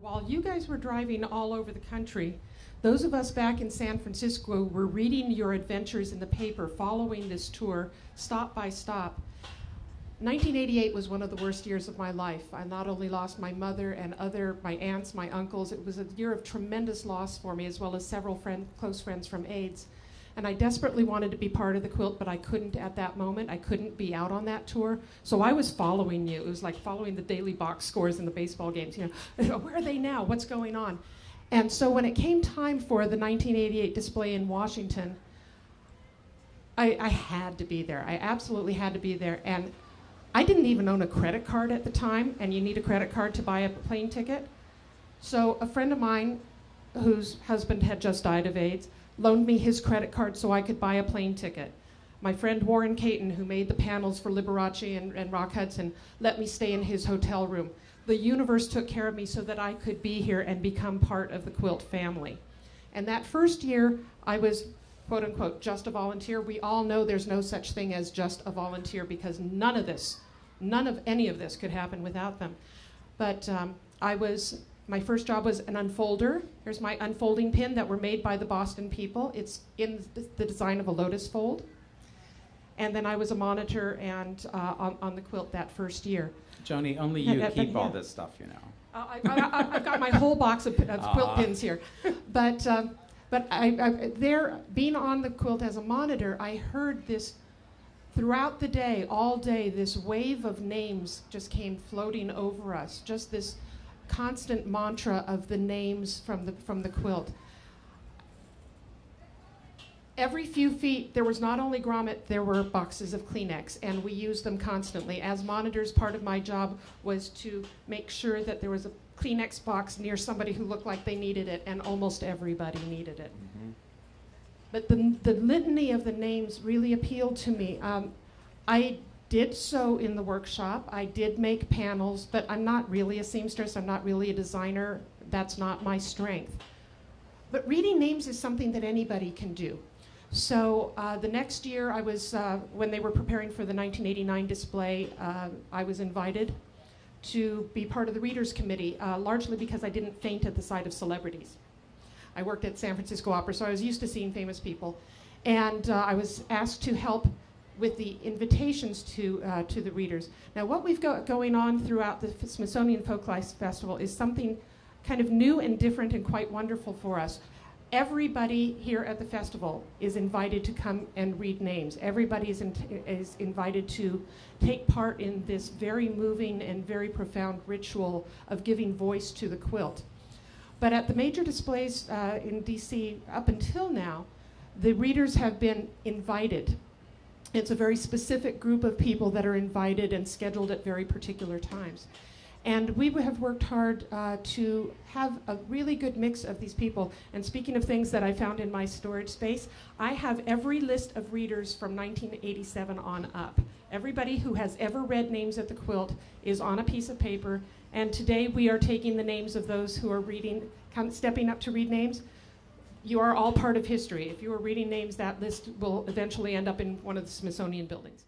While you guys were driving all over the country, those of us back in San Francisco were reading your adventures in the paper, following this tour, stop by stop. 1988 was one of the worst years of my life. I not only lost my mother and my aunts, my uncles. It was a year of tremendous loss for me, as well as several close friends from AIDS. And I desperately wanted to be part of the quilt, but I couldn't at that moment. I couldn't be out on that tour. So I was following you. It was like following the daily box scores in the baseball games. You know, where are they now? What's going on? And so when it came time for the 1988 display in Washington, I had to be there. I absolutely had to be there. And I didn't even own a credit card at the time, and you need a credit card to buy a plane ticket. So a friend of mine, whose husband had just died of AIDS, loaned me his credit card so I could buy a plane ticket. My friend Warren Caton, who made the panels for Liberace and Rock Hudson, let me stay in his hotel room. The universe took care of me so that I could be here and become part of the quilt family. And that first year, I was, quote unquote, just a volunteer. We all know there's no such thing as just a volunteer, because none of any of this could happen without them. But my first job was an unfolder. Here's my unfolding pin that were made by the Boston people. It's in the design of a lotus fold. And then I was a monitor and on the quilt that first year. Joanie, only you keep all this stuff, you know. I've got my whole box of quilt pins here. But there, being on the quilt as a monitor, I heard this throughout the day, all day, this wave of names just came floating over us, just this constant mantra of the names from the quilt. Every few feet, there was not only grommet, there were boxes of Kleenex, and we used them constantly. As monitors, part of my job was to make sure that there was a Kleenex box near somebody who looked like they needed it, and almost everybody needed it. Mm-hmm. But the litany of the names really appealed to me. I did sew in the workshop. I did make panels, but I'm not really a seamstress. I'm not really a designer. That's not my strength. But reading names is something that anybody can do. So the next year, I was when they were preparing for the 1989 display, I was invited to be part of the Readers Committee, largely because I didn't faint at the sight of celebrities. I worked at San Francisco Opera, so I was used to seeing famous people. And I was asked to help with the invitations to the readers. Now, what we've got going on throughout the Smithsonian Folklife Festival is something kind of new and different and quite wonderful for us. Everybody here at the festival is invited to come and read names. Everybody is invited to take part in this very moving and very profound ritual of giving voice to the quilt. But at the major displays in DC up until now, the readers have been invited. It's a very specific group of people that are invited and scheduled at very particular times. And we have worked hard to have a really good mix of these people. And speaking of things that I found in my storage space, I have every list of readers from 1987 on up. Everybody who has ever read names at the quilt is on a piece of paper. And today we are taking the names of those who are stepping up to read names. You are all part of history. If you are reading names, that list will eventually end up in one of the Smithsonian buildings.